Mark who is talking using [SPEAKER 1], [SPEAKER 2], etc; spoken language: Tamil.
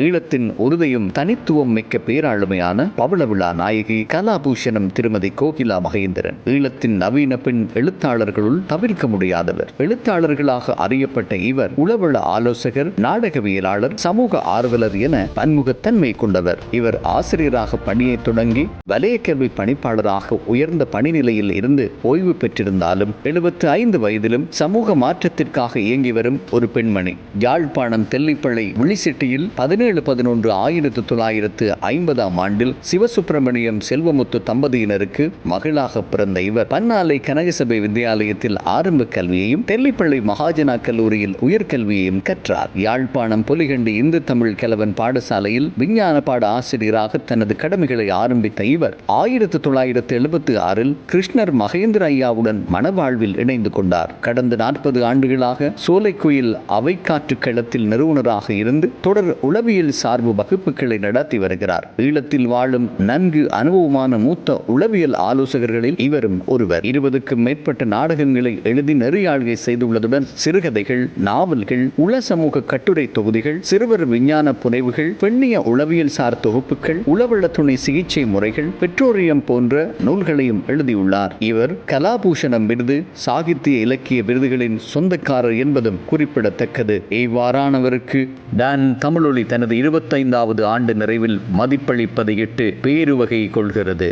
[SPEAKER 1] ஈழத்தின் உறுதியும் தனித்துவம் மிக்க பேராளுமையான பவள விழா நாயகி கலாபூஷணம் திருமதி கோகிலா மகேந்திரன் ஈழத்தின் நவீன பெண் எழுத்தாளர்களுள் தவிர்க்க முடியாதவர். எழுத்தாளர்களாக அறியப்பட்ட இவர் உளவள ஆலோசகர், நாடகவியலாளர், சமூக ஆர்வலர் என பன்முகத்தன்மை கொண்டவர். இவர் ஆசிரியராக பணியை தொடங்கி வலய கல்வி பணிப்பாளராக உயர்ந்த பணிநிலையில் இருந்து ஓய்வு பெற்றிருந்தாலும் 75 வயதிலும் சமூக மாற்றத்திற்காக இயங்கி வரும் ஒரு பெண்மணி. யாழ்ப்பாணம் தெல்லிப்பளை விழிசெட்டியில் 17/11/1950 ஆண்டில் சிவசுப்பிரமணியம் செல்வமுத்து தம்பதியினருக்கு மகளாக பிறந்த இவர் பன்னாலை கனகசபை வித்தியாலயத்தில் ஆரம்ப கல்வியையும் தெல்லிப்பள்ளி மகாஜனா கல்லூரியில் உயர்கல்வியையும் கற்றார். யாழ்ப்பாணம் பொலிகண்டி இந்து தமிழ் கலவன் பாடசாலையில் விஞ்ஞான பாட ஆசிரியராக தனது கடமைகளை ஆரம்பித்த இவர் 1976 கிருஷ்ணர் மகேந்திர ஐயாவுடன் மணவாழ்வில் இணைந்து கொண்டார். கடந்த 40 ஆண்டுகளாக சோலைக்குயில் அவைக்காற்று களத்தில் நிறுவனராக இருந்து தொடர் உளவியல் சார்பு வகுப்புகளை நடத்தி வருகிறார். ஈழத்தில் வாழும் நன்கு அனுபவமான மூத்த உளவியல் ஆலோசகர்களில் இவரும் ஒருவர். 20க்கும் மேற்பட்ட நாடகங்களை எழுதி நெறியாழ்கை செய்துள்ளதுடன் சிறுகதைகள், நாவல்கள், உள சமூக கட்டுரை தொகுதிகள், சிறுவர் விஞ்ஞான புனைவுகள், பெண்ணிய உளவியல் சார் தொகுப்புகள், உளவள துணை சிகிச்சை முறைகள், பெற்றோரியம் போன்ற நூல்களையும் எழுதியுள்ளார். இவர் கலாபூஷணம் விருது, சாகித்ய இலக்கிய விருதுகளின் சொந்தக்காரர் என்பதும் குறிப்பிடத்தக்கது. இவ்வாறானவருக்கு டான் தமிழொலி தனது 25வது ஆண்டு நிறைவில் மதிப்பளிப்பதையிட்டு பேருவகை கொள்கிறது.